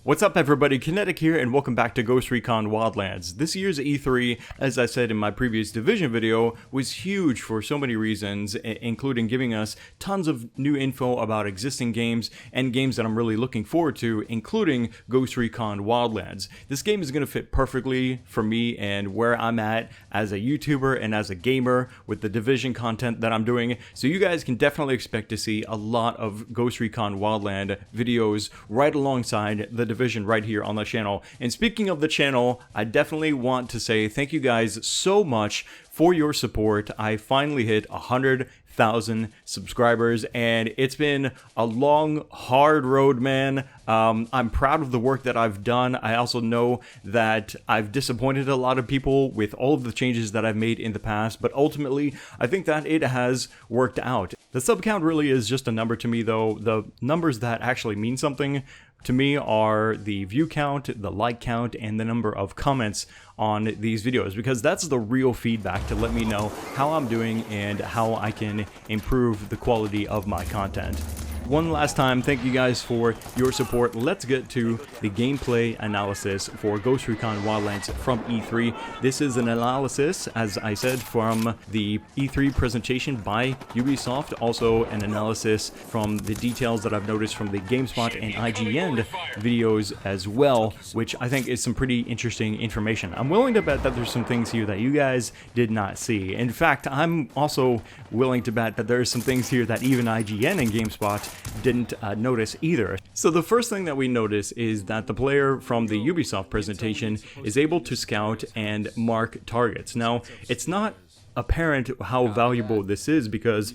What's up everybody, Kinetic here and welcome back to Ghost Recon Wildlands. This year's E3, as I said in my previous Division video, was huge for so many reasons, including giving us tons of new info about existing games and games that I'm really looking forward to, including Ghost Recon Wildlands. This game is going to fit perfectly for me and where I'm at as a YouTuber and as a gamer with the Division content that I'm doing, so you guys can definitely expect to see a lot of Ghost Recon Wildlands videos right alongside the Division right here on the channel. And speaking of the channel, I definitely want to say thank you guys so much for your support. I finally hit 100,000 subscribers and it's been a long, hard road, man. I'm proud of the work that I've done. I also know that I've disappointed a lot of people with all of the changes that I've made in the past, but ultimately I think that it has worked out. The sub count really is just a number to me though. The numbers that actually mean something to me are the view count, the like count, and the number of comments on these videos, because that's the real feedback to let me know how I'm doing and how I can improve the quality of my content. One last time, thank you guys for your support. Let's get to the gameplay analysis for Ghost Recon Wildlands from E3. This is an analysis, as I said, from the E3 presentation by Ubisoft. Also an analysis from the details that I've noticed from the Gamespot and IGN videos as well, which I think is some pretty interesting information. I'm willing to bet that there's some things here that you guys did not see. In fact, I'm also willing to bet that there's some things here that even IGN and Gamespot didn't notice either. So the first thing that we notice is that the player from the Ubisoft presentation is able to scout and mark targets. Now, it's not apparent how valuable this is because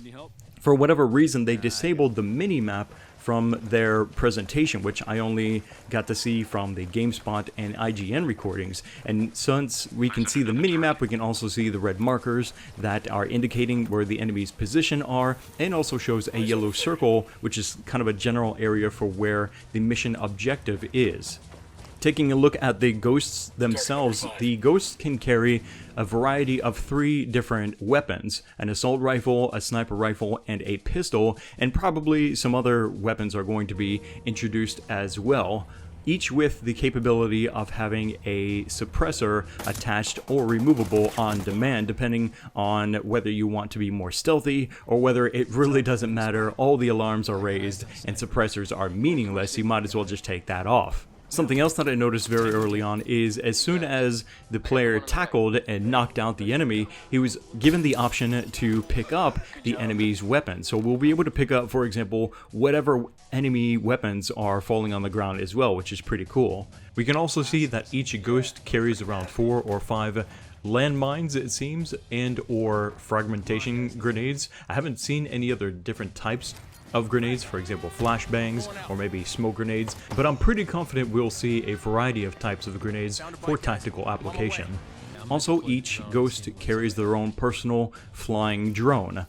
for whatever reason they disabled the mini-map from their presentation, which I only got to see from the GameSpot and IGN recordings. And since we can see the minimap, we can also see the red markers that are indicating where the enemy's position are, and also shows a yellow circle, which is kind of a general area for where the mission objective is. Taking a look at the ghosts themselves, the ghosts can carry a variety of 3 different weapons: an assault rifle, a sniper rifle, and a pistol, and probably some other weapons are going to be introduced as well, each with the capability of having a suppressor attached or removable on demand, depending on whether you want to be more stealthy or whether it really doesn't matter. All the alarms are raised and suppressors are meaningless. You might as well just take that off. Something else that I noticed very early on is as soon as the player tackled and knocked out the enemy, he was given the option to pick up the enemy's weapon. So we'll be able to pick up, for example, whatever enemy weapons are falling on the ground as well, which is pretty cool. We can also see that each ghost carries around 4 or 5 landmines, it seems, and or fragmentation grenades. I haven't seen any other different types of grenades, for example flashbangs or maybe smoke grenades, but I'm pretty confident we'll see a variety of types of grenades for tactical application. Also, each ghost carries their own personal flying drone.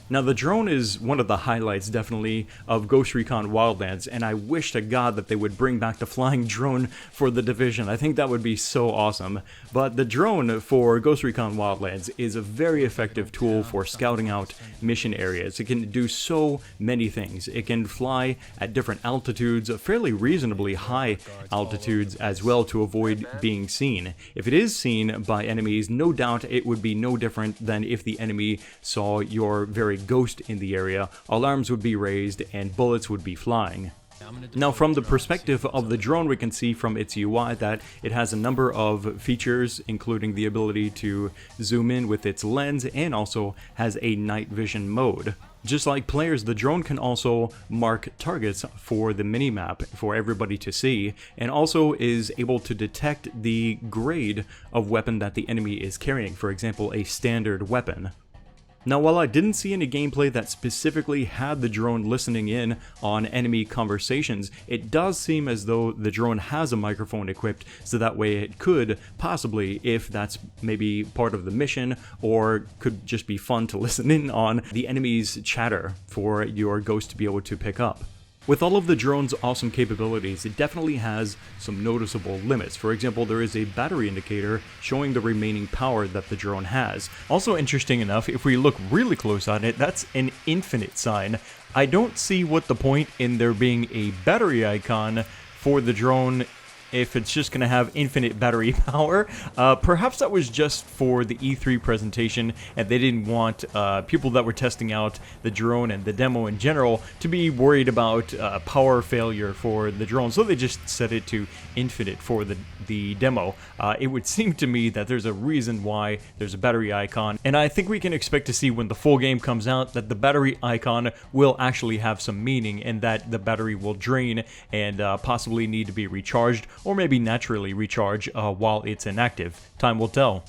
Now, the drone is one of the highlights, definitely, of Ghost Recon Wildlands, and I wish to God that they would bring back the flying drone for the Division. I think that would be so awesome. But the drone for Ghost Recon Wildlands is a very effective tool for scouting out mission areas. It can do so many things. It can fly at different altitudes, fairly reasonably high altitudes as well, to avoid being seen. If it is seen by enemies, no doubt it would be no different than if the enemy saw your very ghost in the area. Alarms would be raised and bullets would be flying. Now, from the perspective of the drone, we can see from its UI that it has a number of features, including the ability to zoom in with its lens, and also has a night vision mode. Just like players, the drone can also mark targets for the minimap for everybody to see, and also is able to detect the grade of weapon that the enemy is carrying, for example, a standard weapon. Now, while I didn't see any gameplay that specifically had the drone listening in on enemy conversations, it does seem as though the drone has a microphone equipped, so that way it could possibly, if that's maybe part of the mission, or could just be fun to listen in on the enemy's chatter for your ghost to be able to pick up. With all of the drone's awesome capabilities, it definitely has some noticeable limits. For example, there is a battery indicator showing the remaining power that the drone has. Also interesting enough, if we look really close on it, that's an infinite sign. I don't see what the point in there being a battery icon for the drone if it's just going to have infinite battery power. Perhaps that was just for the E3 presentation, and they didn't want people that were testing out the drone and the demo in general to be worried about power failure for the drone, so they just set it to infinite for the demo. It would seem to me that there's a reason why there's a battery icon, and I think we can expect to see when the full game comes out that the battery icon will actually have some meaning, and that the battery will drain and possibly need to be recharged, or maybe naturally recharge while it's inactive. Time will tell.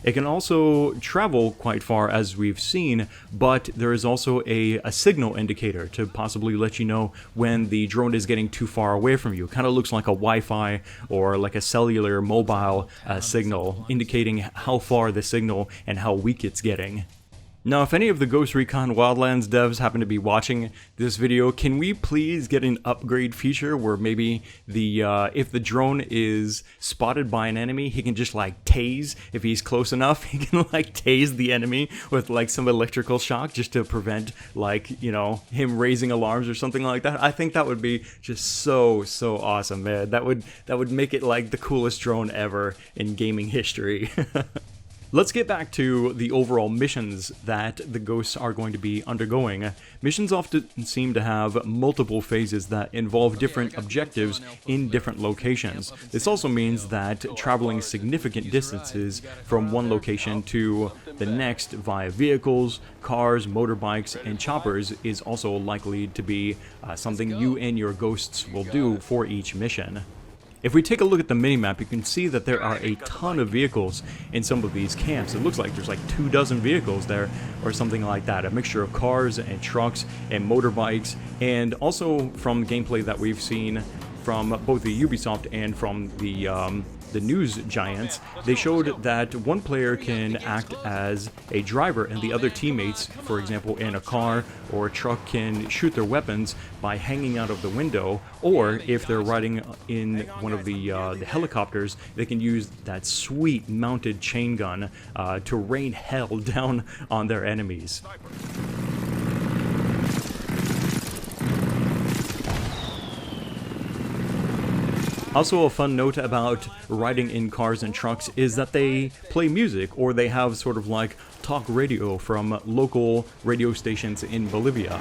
It can also travel quite far, as we've seen, but there is also a signal indicator to possibly let you know when the drone is getting too far away from you. It kind of looks like a Wi-Fi or like a cellular mobile signal, indicating how far the signal and how weak it's getting. Now, if any of the Ghost Recon Wildlands devs happen to be watching this video, can we please get an upgrade feature where maybe if the drone is spotted by an enemy, he can just like tase, if he's close enough, he can like tase the enemy with like some electrical shock just to prevent, like, you know, him raising alarms or something like that. I think that would be just so awesome, man. That would make it like the coolest drone ever in gaming history. Let's get back to the overall missions that the Ghosts are going to be undergoing. Missions often seem to have multiple phases that involve different objectives in different locations. This also means that traveling significant distances from one location to the next via vehicles, cars, motorbikes, and choppers is also likely to be something you and your Ghosts will do for each mission. If we take a look at the minimap, you can see that there are a ton of vehicles in some of these camps. It looks like there's like 24 vehicles there or something like that. A mixture of cars and trucks and motorbikes, and also from gameplay that we've seen from both the Ubisoft and from the news giants, they showed that one player can act as a driver and the other teammates, for example in a car or a truck, can shoot their weapons by hanging out of the window, or if they're riding in one of the helicopters, they can use that sweet mounted chain gun to rain hell down on their enemies. Also, a fun note about riding in cars and trucks is that they play music, or they have sort of like talk radio from local radio stations in Bolivia.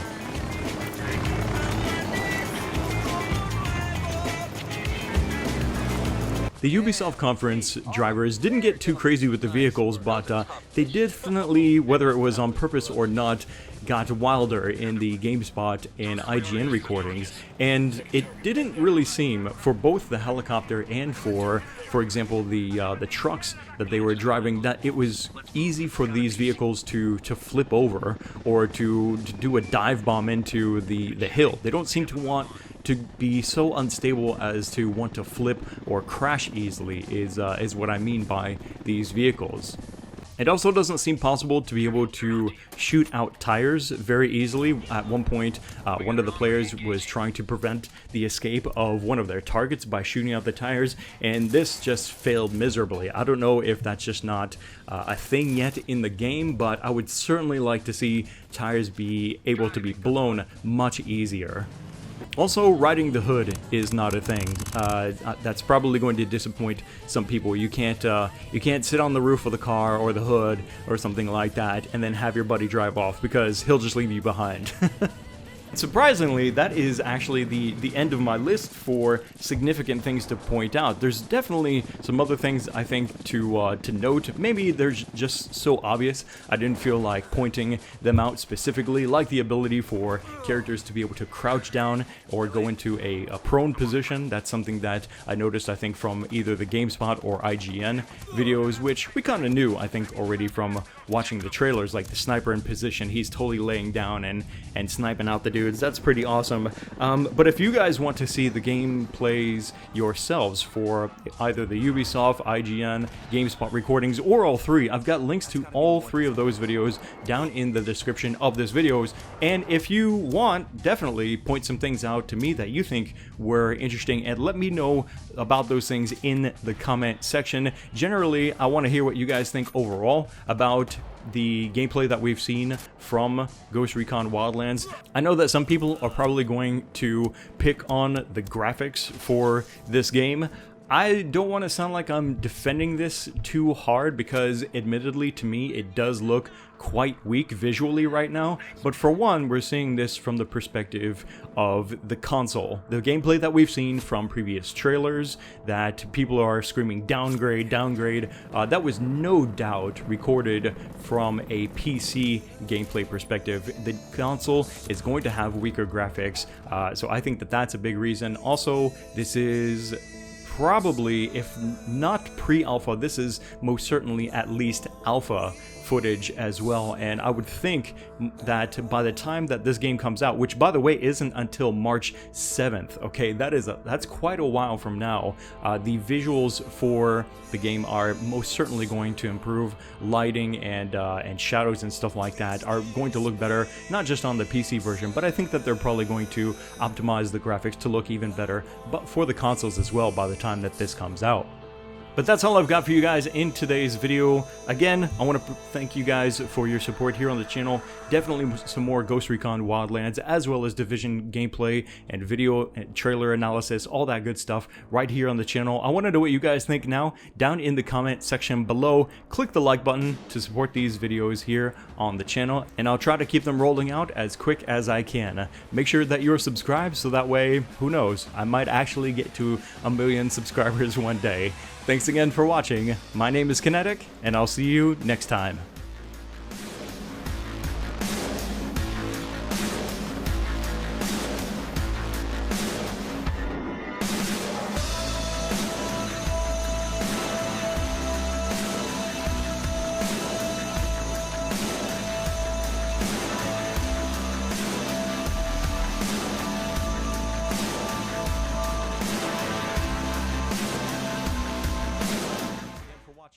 The Ubisoft conference drivers didn't get too crazy with the vehicles, but they definitely, whether it was on purpose or not, got wilder in the Gamespot and IGN recordings, and it didn't really seem, for both the helicopter and for example, the trucks that they were driving, that it was easy for these vehicles to flip over or to do a dive bomb into the hill. They don't seem to want to be so unstable as to want to flip or crash easily, is what I mean by these vehicles. It also doesn't seem possible to be able to shoot out tires very easily. At one point, one of the players was trying to prevent the escape of one of their targets by shooting out the tires, and this just failed miserably. I don't know if that's just not a thing yet in the game, but I would certainly like to see tires be able to be blown much easier. Also, riding the hood is not a thing. That's probably going to disappoint some people. You can't sit on the roof of the car or the hood or something like that and then have your buddy drive off, because he'll just leave you behind. Surprisingly, that is actually the end of my list for significant things to point out. There's definitely some other things I think to note. Maybe they're just so obvious I didn't feel like pointing them out specifically, like the ability for characters to be able to crouch down or go into a prone position. That's something that I noticed, I think, from either the Gamespot or IGN videos, which we kind of knew, I think, already from watching the trailers. Like the sniper in position, he's totally laying down and sniping out the dudes. That's pretty awesome. But if you guys want to see the gameplays yourselves for either the Ubisoft, IGN, GameSpot recordings, or all three, I've got links to all three of those videos down in the description of this videos. And if you want, definitely point some things out to me that you think were interesting, and let me know about those things in the comment section. Generally, I want to hear what you guys think overall about the gameplay that we've seen from Ghost Recon Wildlands. I know that some people are probably going to pick on the graphics for this game. I don't want to sound like I'm defending this too hard because admittedly to me it does look quite weak visually right now, but for one, we're seeing this from the perspective of the console. The gameplay that we've seen from previous trailers that people are screaming downgrade, downgrade, that was no doubt recorded from a PC gameplay perspective. The console is going to have weaker graphics, so I think that that's a big reason. Also, this is probably, if not pre-alpha, this is most certainly at least alpha footage as well, and I would think that by the time that this game comes out, which by the way isn't until March 7th, okay, that's quite a while from now, the visuals for the game are most certainly going to improve. Lighting and shadows and stuff like that are going to look better, not just on the PC version, but I think that they're probably going to optimize the graphics to look even better, but for the consoles as well by the time that this comes out. But that's all I've got for you guys in today's video. Again, I want to thank you guys for your support here on the channel. Definitely some more Ghost Recon Wildlands, as well as Division gameplay and video and trailer analysis, all that good stuff right here on the channel. I want to know what you guys think now down in the comment section below. Click the like button to support these videos here on the channel, and I'll try to keep them rolling out as quick as I can. Make sure that you're subscribed so that way, who knows, I might actually get to 1 million subscribers one day. Thanks again for watching. My name is Kinetic, and I'll see you next time.